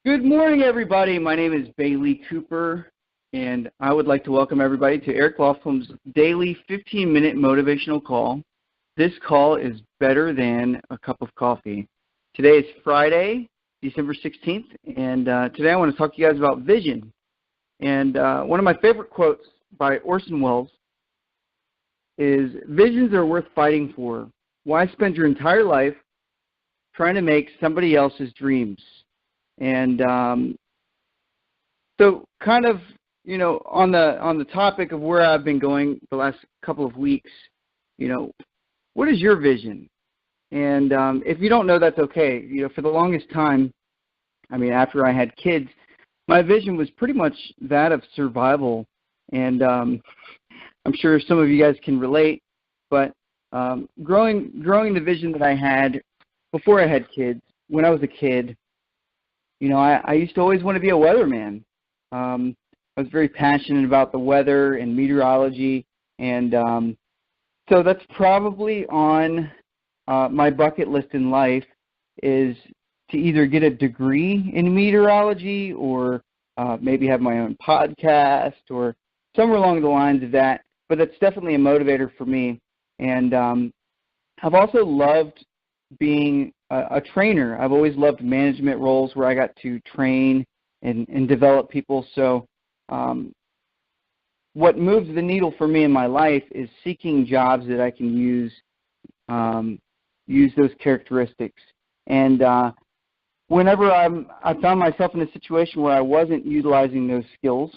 Good morning, everybody. My name is Bailey Cooper, and I would like to welcome everybody to Eric Lofholm's daily 15-minute motivational call. This call is better than a cup of coffee. Today is Friday, December 16th, and today I want to talk to you guys about vision. And one of my favorite quotes by Orson Welles is, "Visions are worth fighting for. Why spend your entire life trying to make somebody else's dreams?" And so kind of, on the topic of where I've been going the last couple of weeks, what is your vision? And if you don't know, that's okay. For the longest time, after I had kids, my vision was pretty much that of survival. And I'm sure some of you guys can relate, but growing the vision that I had before I had kids, when I was a kid, I used to always want to be a weatherman. I was very passionate about the weather and meteorology, and so that's probably on my bucket list in life, is to either get a degree in meteorology or maybe have my own podcast or somewhere along the lines of that. But that's definitely a motivator for me. And I've also loved being a trainer. I've always loved management roles where I got to train and develop people. So what moves the needle for me in my life is seeking jobs that I can use those characteristics. And whenever I found myself in a situation where I wasn't utilizing those skills,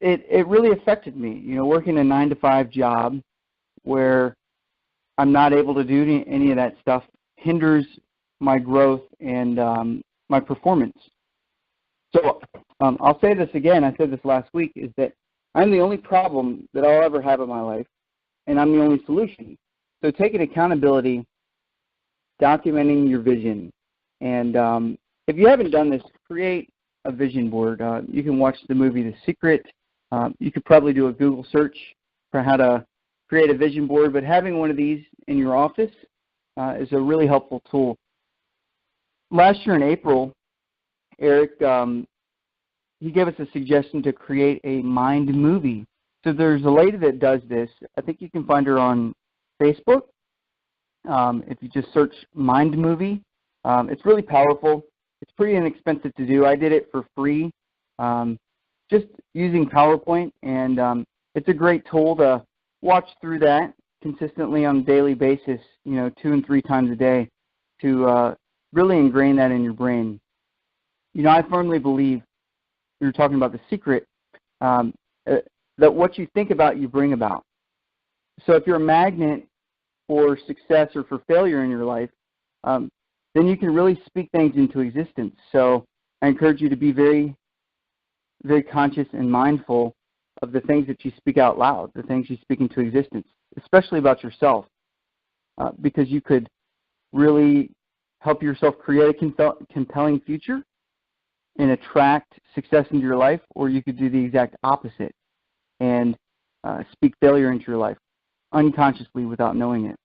it really affected me. Working a 9-to-5 job where I'm not able to do any of that stuff hinders my growth and my performance. So I'll say this again, I said this last week, is that I'm the only problem that I'll ever have in my life, and I'm the only solution. So taking accountability, documenting your vision. And if you haven't done this, create a vision board. You can watch the movie The Secret. You could probably do a Google search for how to create a vision board, but having one of these in your office is a really helpful tool. Last year in April, Eric, he gave us a suggestion to create a mind movie. So there's a lady that does this. I think you can find her on Facebook. If you just search Mind Movie, it's really powerful. It's pretty inexpensive to do. I did it for free, just using PowerPoint, and it's a great tool to watch through that consistently on a daily basis, 2 and 3 times a day, to really ingrain that in your brain. I firmly believe, we were talking about The Secret, that what you think about, you bring about. So if you're a magnet for success or for failure in your life, then you can really speak things into existence. So I encourage you to be very, very conscious and mindful of the things that you speak out loud, the things you speak into existence, especially about yourself, because you could really help yourself create a compelling future and attract success into your life, or you could do the exact opposite and speak failure into your life unconsciously without knowing it.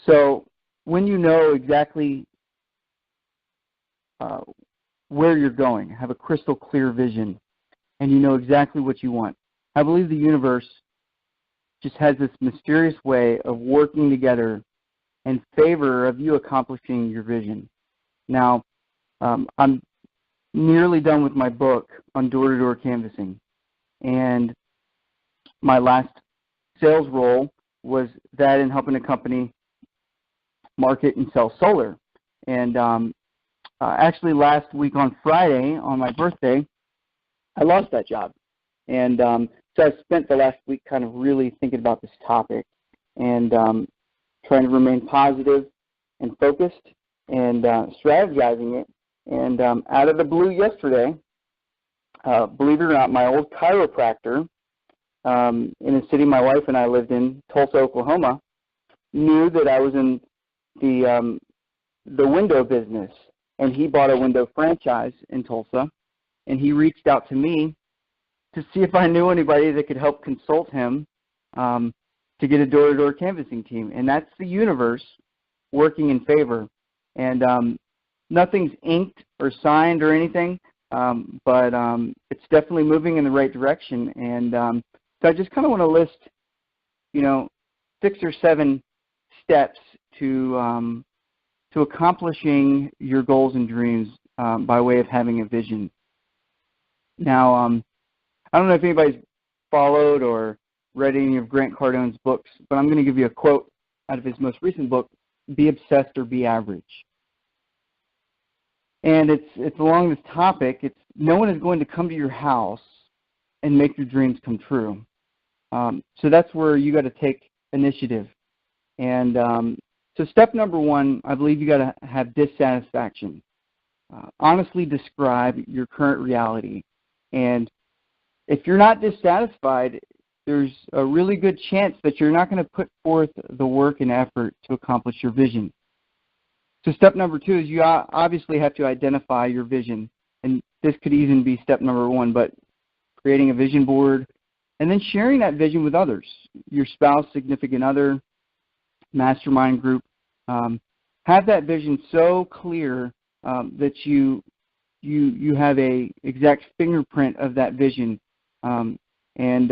So when you know exactly where you're going, have a crystal clear vision, and you know exactly what you want, I believe the universe just has this mysterious way of working together in favor of you accomplishing your vision. Now, I'm nearly done with my book on door-to-door canvassing, and my last sales role was that in helping a company market and sell solar. And actually last week on Friday, on my birthday, I lost that job. And so I spent the last week kind of really thinking about this topic and trying to remain positive and focused and strategizing it. And out of the blue yesterday, believe it or not, my old chiropractor in a city my wife and I lived in, Tulsa, Oklahoma, knew that I was in the window business, and he bought a window franchise in Tulsa, and he reached out to me to see if I knew anybody that could help consult him to get a door-to-door canvassing team. And that's the universe working in favor. And, Nothing's inked or signed or anything, but it's definitely moving in the right direction. And so I just kind of want to list, 6 or 7 steps to accomplishing your goals and dreams by way of having a vision. Now, I don't know if anybody's followed or read any of Grant Cardone's books, but I'm going to give you a quote out of his most recent book, Be Obsessed or Be Average. And it's along this topic. It's no one is going to come to your house and make your dreams come true. So that's where you got to take initiative. And so step number 1, I believe you got to have dissatisfaction. Honestly describe your current reality. And if you're not dissatisfied, there's a really good chance that you're not going to put forth the work and effort to accomplish your vision. So step number 2 is you obviously have to identify your vision. And this could even be step number 1, but creating a vision board and then sharing that vision with others, your spouse, significant other, mastermind group. Have that vision so clear that you have a exact fingerprint of that vision, and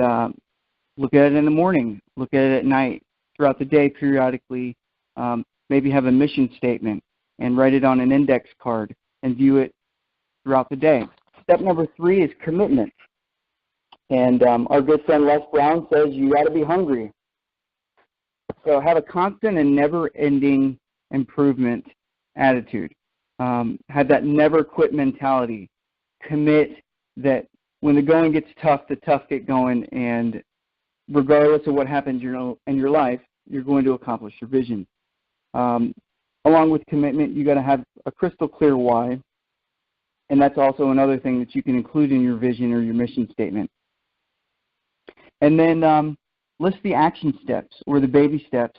look at it in the morning, look at it at night, throughout the day periodically. Maybe have a mission statement and write it on an index card and view it throughout the day. Step number 3 is commitment. And our good friend Les Brown says you got to be hungry. So have a constant and never-ending improvement attitude. Have that never-quit mentality. Commit that when the going gets tough, the tough get going, and regardless of what happens in your life, you're going to accomplish your vision. Along with commitment, you got to have a crystal clear why, and that's also another thing that you can include in your vision or your mission statement. And then list the action steps or the baby steps.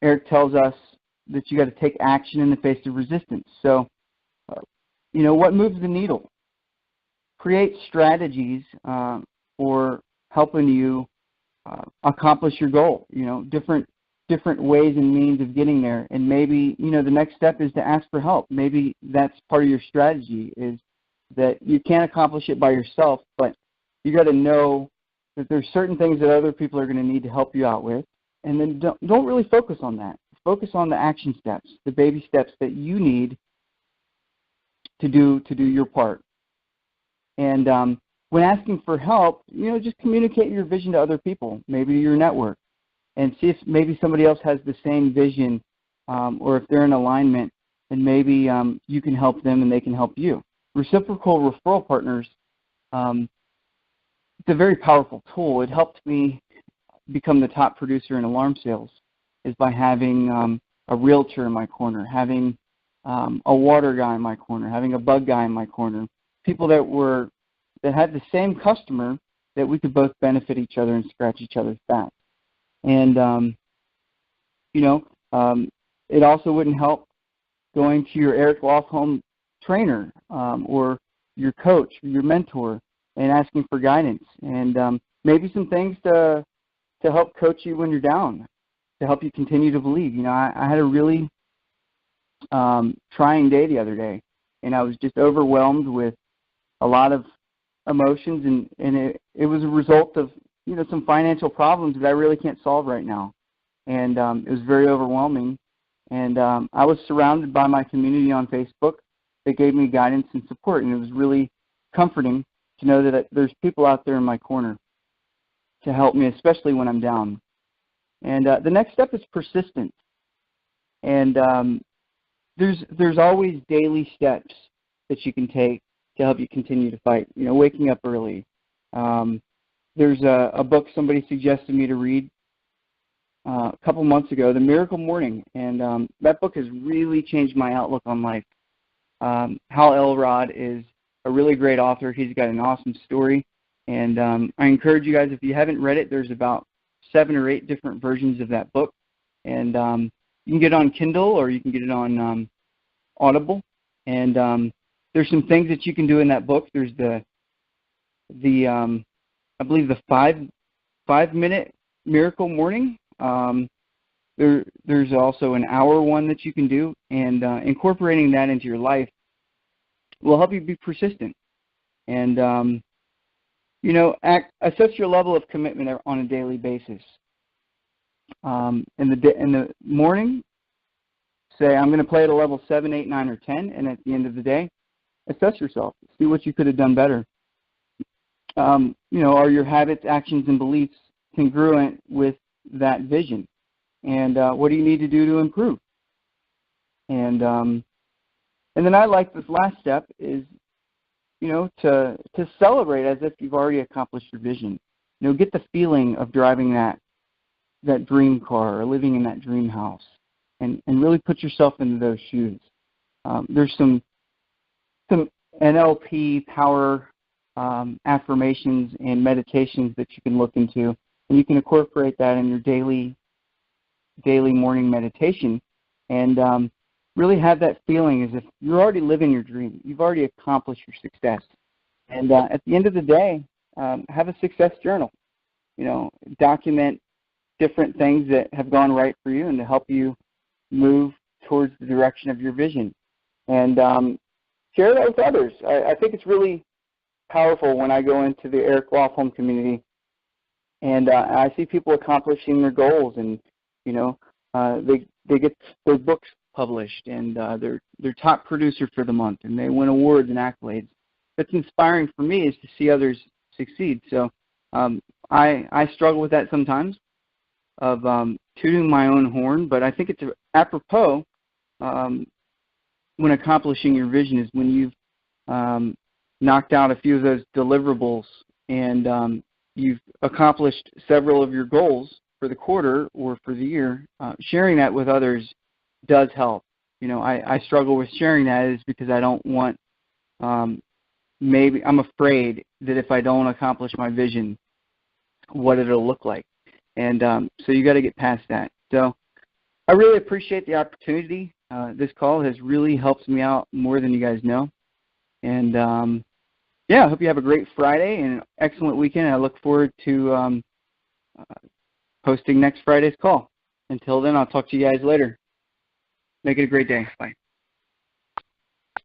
Eric tells us that you got to take action in the face of resistance. So, what moves the needle? Create strategies for helping you accomplish your goal. Different ways and means of getting there. And maybe, the next step is to ask for help. Maybe that's part of your strategy, is that you can't accomplish it by yourself, but you got to know that there's certain things that other people are going to need to help you out with. And then don't really focus on that. Focus on the action steps, the baby steps that you need to do your part. And when asking for help, just communicate your vision to other people, maybe your network, and see if maybe somebody else has the same vision, or if they're in alignment, and maybe you can help them and they can help you. Reciprocal referral partners, it's a very powerful tool. It helped me become the top producer in alarm sales, is by having a realtor in my corner, having a water guy in my corner, having a bug guy in my corner, people that had the same customer that we could both benefit each other and scratch each other's back. And, it also wouldn't help going to your Eric Lofholm trainer or your coach, or your mentor, and asking for guidance. And maybe some things to help coach you when you're down, to help you continue to believe. I had a really trying day the other day, and I was just overwhelmed with a lot of emotions, and it was a result of some financial problems that I really can't solve right now. And it was very overwhelming. And I was surrounded by my community on Facebook that gave me guidance and support, and it was really comforting to know that there's people out there in my corner to help me, especially when I'm down. And the next step is persistence. And there's always daily steps that you can take to help you continue to fight. Waking up early. There's a book somebody suggested me to read a couple months ago, The Miracle Morning, and that book has really changed my outlook on life. Hal Elrod is a really great author. He's got an awesome story, and I encourage you guys, if you haven't read it, there's about 7 or 8 different versions of that book, and you can get it on Kindle or you can get it on Audible, and there's some things that you can do in that book. There's the I believe the 5-minute miracle morning. There's also an hour one that you can do, and incorporating that into your life will help you be persistent. And, assess your level of commitment on a daily basis. In the morning, say, I'm going to play at a level 7, 8, 9, or 10, and at the end of the day, assess yourself. See what you could have done better. Are your habits, actions, and beliefs congruent with that vision? And what do you need to do to improve? And then I like this last step is, to celebrate as if you've already accomplished your vision. Get the feeling of driving that dream car or living in that dream house, and really put yourself into those shoes. There's some NLP power affirmations and meditations that you can look into, and you can incorporate that in your daily morning meditation, and really have that feeling as if you're already living your dream. You've already accomplished your success. And at the end of the day, have a success journal. Document different things that have gone right for you and to help you move towards the direction of your vision. And share that with others. I think it's really powerful when I go into the Eric Lofholm community and I see people accomplishing their goals, and they get their books published, and they're top producer for the month, and they win awards and accolades. What's inspiring for me is to see others succeed. So I struggle with that sometimes, of tooting my own horn, but I think it's apropos when accomplishing your vision is when you've knocked out a few of those deliverables and you've accomplished several of your goals for the quarter or for the year. Sharing that with others does help. I struggle with sharing that is because I don't want, maybe I'm afraid that if I don't accomplish my vision, what it'll look like. And so you got to get past that. So I really appreciate the opportunity. This call has really helped me out more than you guys know. And I hope you have a great Friday and an excellent weekend. I look forward to hosting next Friday's call. Until then, I'll talk to you guys later. Make it a great day. Bye.